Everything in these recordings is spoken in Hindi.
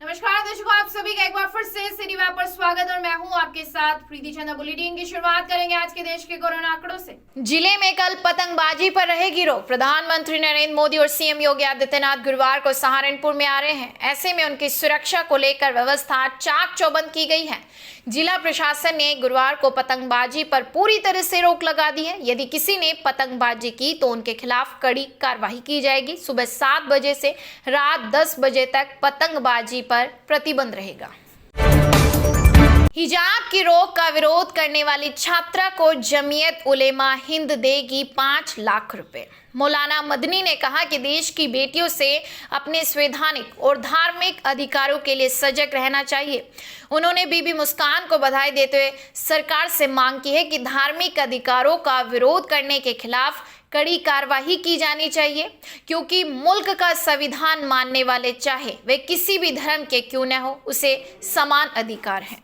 नमस्कार दर्शकों, आप सभी का एक बार फिर से सिटी वेब पर स्वागत और मैं हूं आपके साथ प्रीति चंदा। बुलेटिन की शुरुआत करेंगे आज के देश के कोरोना आंकड़ों से। जिले में कल पतंगबाजी पर रहेगी रोक। प्रधानमंत्री नरेंद्र मोदी और सीएम योगी आदित्यनाथ गुरुवार को सहारनपुर में आ रहे हैं। ऐसे में उनकी सुरक्षा को लेकर व्यवस्था चाक चौबंद की गई है। जिला प्रशासन ने गुरुवार को पतंगबाजी पर पूरी तरह से रोक लगा दी है। यदि किसी ने पतंगबाजी की तो उनके खिलाफ कड़ी कार्रवाई की जाएगी। सुबह 7 बजे से रात 10 बजे तक पतंगबाजी पर प्रतिबंध रहेगा। हिजाब की रोक का विरोध करने वाली छात्रा को जमीयत उलेमा हिंद देगी 5 लाख रुपए। मौलाना मदनी ने कहा कि देश की बेटियों से अपने संवैधानिक और धार्मिक अधिकारों के लिए सजग रहना चाहिए। उन्होंने बीबी मुस्कान को बधाई देते हुए सरकार से मांग की है कि धार्मिक अधिकारों का विरोध करने के खिलाफ कड़ी कार्रवाई की जानी चाहिए, क्योंकि मुल्क का संविधान मानने वाले चाहे वे किसी भी धर्म के क्यों न हो, उसे समान अधिकार है।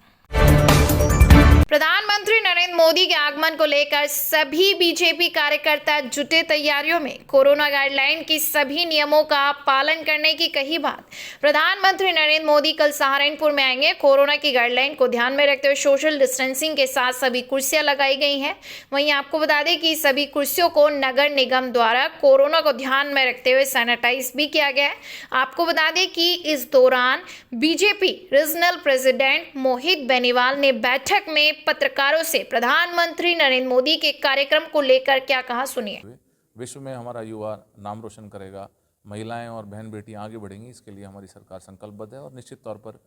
प्रधानमंत्री नरेंद्र मोदी के आगमन को लेकर सभी बीजेपी कार्यकर्ता जुटे तैयारियों में। कोरोना गाइडलाइन की सभी नियमों का पालन करने की कही बात। प्रधानमंत्री नरेंद्र मोदी कल सहारनपुर में आएंगे। कोरोना की गाइडलाइन को ध्यान में रखते हुए सोशल डिस्टेंसिंग के साथ सभी कुर्सियां लगाई गई हैं। वहीं आपको बता दें कि सभी कुर्सियों को नगर निगम द्वारा कोरोना को ध्यान में रखते हुए सैनिटाइज भी किया गया है। आपको बता दें कि इस दौरान बीजेपी रीजनल प्रेसिडेंट मोहित बेनीवाल ने बैठक में पत्रकारों से प्रधानमंत्री नरेंद्र मोदी के कार्यक्रम को लेकर क्या कहा, सुनिए। विश्व में हमारा युवा नाम रोशन करेगा, महिलाएं और बहन बेटियां आगे बढ़ेंगी, इसके लिए हमारी सरकार संकल्पबद्ध है। और निश्चित तौर पर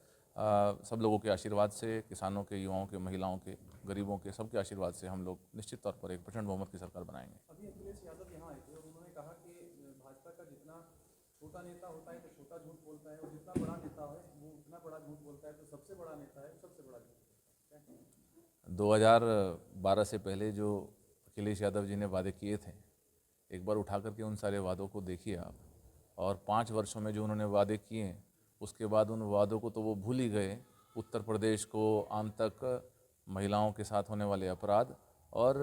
सब लोगों के आशीर्वाद से, किसानों के, युवाओं के, महिलाओं के, गरीबों के, सबके आशीर्वाद से हम लोग निश्चित तौर पर एक प्रचंड बहुमत की सरकार बनाएंगे। अभी अखिलेश यादव यहाँ आए थे और उन्होंने कहा कि भाजपा का जितना छोटा नेता होता है तो छोटा झूठ बोलता है, और जितना बड़ा नेता है वो उतना बड़ा झूठ बोलता है, तो सबसे बड़ा नेता है सबसे बड़ा झूठ। 2012 से पहले जो अखिलेश यादव जी ने वादे किए थे, एक बार उठा करके उन सारे वादों को देखिए आप, और 5 वर्षों में जो उन्होंने वादे किए उसके बाद उन वादों को तो वो भूल ही गए। उत्तर प्रदेश को आंतक, महिलाओं के साथ होने वाले अपराध और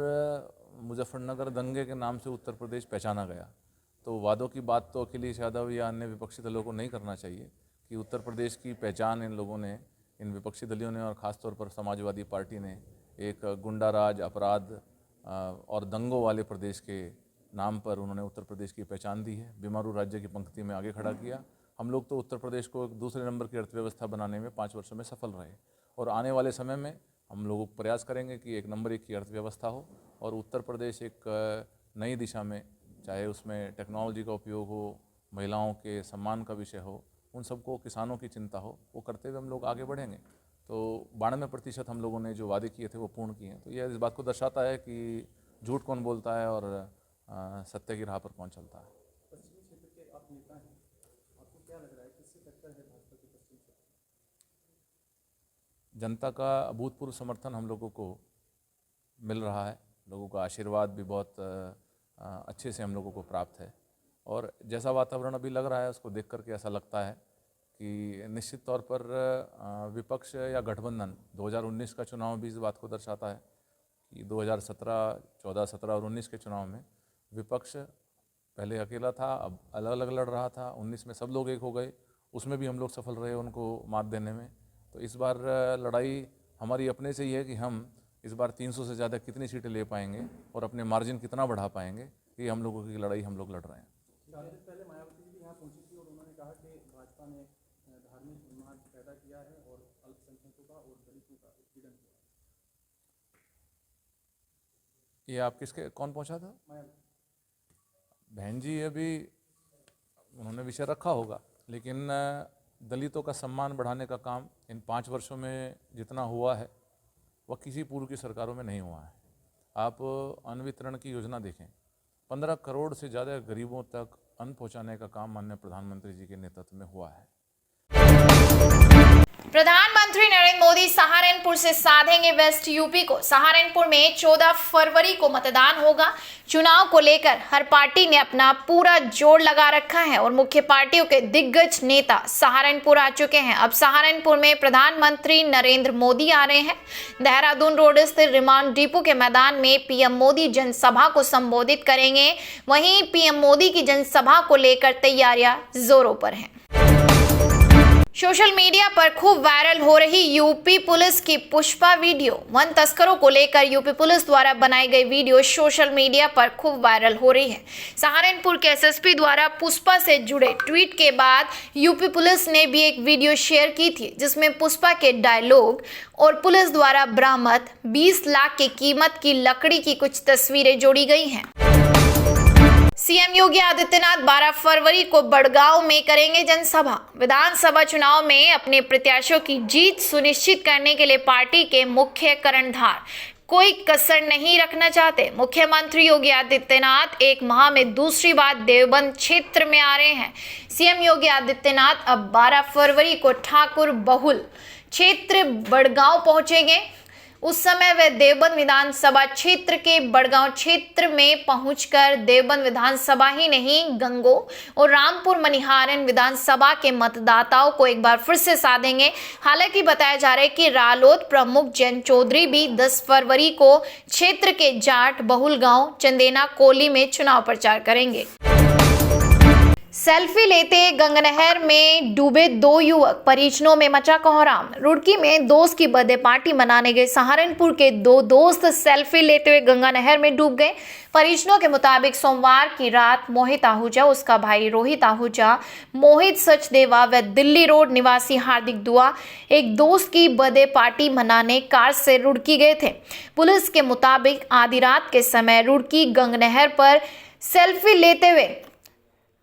मुजफ्फरनगर दंगे के नाम से उत्तर प्रदेश पहचाना गया। तो वादों की बात तो अखिलेश यादव या अन्य विपक्षी दलों को नहीं करना चाहिए कि उत्तर प्रदेश की पहचान इन लोगों ने, इन विपक्षी दलों ने और ख़ासतौर पर समाजवादी पार्टी ने एक गुंडा राज, अपराध और दंगों वाले प्रदेश के नाम पर उन्होंने उत्तर प्रदेश की पहचान दी है। बीमारू राज्य की पंक्ति में आगे खड़ा किया। हम लोग तो उत्तर प्रदेश को एक दूसरे नंबर की अर्थव्यवस्था बनाने में 5 वर्षों में सफल रहे, और आने वाले समय में हम लोग प्रयास करेंगे कि 1 नंबर 1 की अर्थव्यवस्था हो और उत्तर प्रदेश एक नई दिशा में, चाहे उसमें टेक्नोलॉजी का उपयोग हो, महिलाओं के सम्मान का विषय हो, उन सबको, किसानों की चिंता हो, वो करते हुए हम लोग आगे बढ़ेंगे। तो 92% हम लोगों ने जो वादे किए थे वो पूर्ण किए हैं। तो यह इस बात को दर्शाता है कि झूठ कौन बोलता है और सत्य की राह पर कौन चलता है। पश्चिमी क्षेत्र के आप नेता हैं, आपको क्या लग रहा है किससे टक्कर है भाजपा के पश्चिम क्षेत्र? जनता का अभूतपूर्व समर्थन हम लोगों को मिल रहा है। लोगों का आशीर्वाद भी बहुत अच्छे से हम लोगों को प्राप्त है, और जैसा वातावरण अभी लग रहा है उसको देख करके ऐसा लगता है कि निश्चित तौर पर विपक्ष या गठबंधन 2019 का चुनाव भी इस बात को दर्शाता है कि 2017, 14, 17 और 19 के चुनाव में विपक्ष पहले अकेला था, अब अलग अलग लड़ रहा था। 19 में सब लोग एक हो गए, उसमें भी हम लोग सफल रहे उनको मात देने में। तो इस बार लड़ाई हमारी अपने से ही है कि हम इस बार 300 से ज़्यादा कितनी सीटें ले पाएंगे और अपने मार्जिन कितना बढ़ा पाएंगे। ये हम लोगों की लड़ाई हम लोग लड़ रहे हैं। 4 दिन पहले मायावती जी भी यहाँ पहुँची थी और उन्होंने कहा कि भाजपा ने धार्मिक उन्माद पैदा किया है और अल्पसंख्यकों का और दलितों का उत्पीड़न किया। ये आप किसके, कौन पहुँचा था? मायावती बहन जी अभी उन्होंने विषय रखा होगा, लेकिन दलितों का सम्मान बढ़ाने का काम इन 5 वर्षों में जितना हुआ है वह किसी पूर्व की सरकारों में नहीं हुआ है। आप अन्न वितरण की योजना देखें, 15 करोड़ से ज़्यादा गरीबों तक अन्न पहुंचाने का काम माननीय प्रधानमंत्री जी के नेतृत्व में हुआ है। प्रधानमंत्री नरेंद्र मोदी सहारनपुर से साधेंगे वेस्ट यूपी को। सहारनपुर में 14 फरवरी को मतदान होगा। चुनाव को लेकर हर पार्टी ने अपना पूरा जोर लगा रखा है और मुख्य पार्टियों के दिग्गज नेता सहारनपुर आ चुके हैं। अब सहारनपुर में प्रधानमंत्री नरेंद्र मोदी आ रहे हैं। देहरादून रोड स्थित रिमांड डिपो के मैदान में पीएम मोदी जनसभा को संबोधित करेंगे। वहीं पीएम मोदी की जनसभा को लेकर तैयारियां जोरों पर हैं। सोशल मीडिया पर खूब वायरल हो रही यूपी पुलिस की पुष्पा वीडियो। वन तस्करों को लेकर यूपी पुलिस द्वारा बनाई गई वीडियो सोशल मीडिया पर खूब वायरल हो रही है। सहारनपुर के एसएसपी द्वारा पुष्पा से जुड़े ट्वीट के बाद यूपी पुलिस ने भी एक वीडियो शेयर की थी, जिसमें पुष्पा के डायलॉग और पुलिस द्वारा बरामद 20 लाख की कीमत की लकड़ी की कुछ तस्वीरें जोड़ी गई हैं। सीएम योगी आदित्यनाथ 12 फरवरी को बड़गांव में करेंगे जनसभा। विधानसभा चुनाव में अपने प्रत्याशियों की जीत सुनिश्चित करने के लिए पार्टी के मुख्य कर्णधार कोई कसर नहीं रखना चाहते। मुख्यमंत्री योगी आदित्यनाथ एक माह में दूसरी बार देवबंद क्षेत्र में आ रहे हैं। सीएम योगी आदित्यनाथ अब 12 फरवरी को ठाकुर बहुल क्षेत्र बड़गांव पहुंचेंगे। उस समय वे देवबंद विधानसभा क्षेत्र के बड़गांव क्षेत्र में पहुंचकर देवबंद विधानसभा ही नहीं, गंगो और रामपुर मनिहारन विधानसभा के मतदाताओं को एक बार फिर से साधेंगे। हालांकि बताया जा रहा है कि रालोद प्रमुख जयंत चौधरी भी 10 फरवरी को क्षेत्र के जाट बहुल गांव चंदेना कोली में चुनाव प्रचार करेंगे। सेल्फी लेते गंगानहर में डूबे 2 युवक, परिजनों में मचा कोहराम। रुड़की में दोस्त की बर्थडे पार्टी मनाने गए सहारनपुर के 2 दोस्त सेल्फी लेते हुए गंगानहर में डूब गए। परिजनों के मुताबिक सोमवार की रात मोहित आहूजा, उसका भाई रोहित आहूजा, मोहित सचदेवा व दिल्ली रोड निवासी हार्दिक दुआ एक दोस्त की बर्थडे पार्टी मनाने कार से रुड़की गए थे। पुलिस के मुताबिक आधी रात के समय रुड़की गंगानहर पर सेल्फी लेते हुए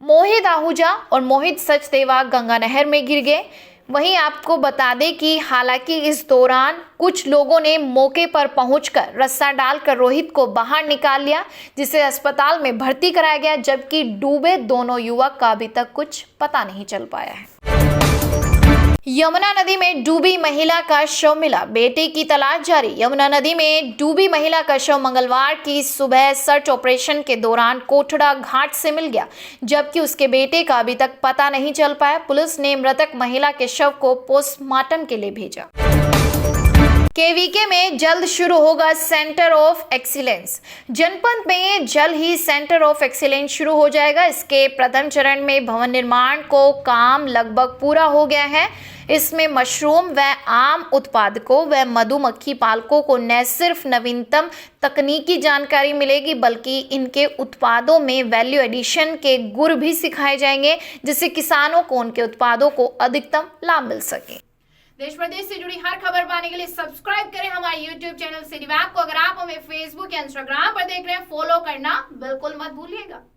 मोहित आहूजा और मोहित सचदेवा गंगानहर में गिर गए। वहीं आपको बता दें कि हालांकि इस दौरान कुछ लोगों ने मौके पर पहुंचकर रस्सा डालकर रोहित को बाहर निकाल लिया, जिसे अस्पताल में भर्ती कराया गया, जबकि डूबे दोनों युवक का अभी तक कुछ पता नहीं चल पाया है। यमुना नदी में डूबी महिला का शव मिला, बेटे की तलाश जारी। यमुना नदी में डूबी महिला का शव मंगलवार की सुबह सर्च ऑपरेशन के दौरान कोठड़ा घाट से मिल गया, जबकि उसके बेटे का अभी तक पता नहीं चल पाया। पुलिस ने मृतक महिला के शव को पोस्टमार्टम के लिए भेजा। केवीके में जल्द शुरू होगा सेंटर ऑफ एक्सीलेंस। जनपद में जल्द ही सेंटर ऑफ एक्सीलेंस शुरू हो जाएगा। इसके प्रथम चरण में भवन निर्माण को काम लगभग पूरा हो गया है। इसमें मशरूम व आम उत्पादकों व मधुमक्खी पालकों को न सिर्फ नवीनतम तकनीकी जानकारी मिलेगी, बल्कि इनके उत्पादों में वैल्यू एडिशन के गुर भी सिखाए जाएंगे, जिससे किसानों को उनके उत्पादों को अधिकतम लाभ मिल सके। देश प्रदेश से जुड़ी हर खबर पाने के लिए सब्सक्राइब करें हमारे YouTube चैनल सिटी वैब को। अगर आप हमें Facebook या Instagram पर देख रहे हैं, फॉलो करना बिल्कुल मत भूलिएगा।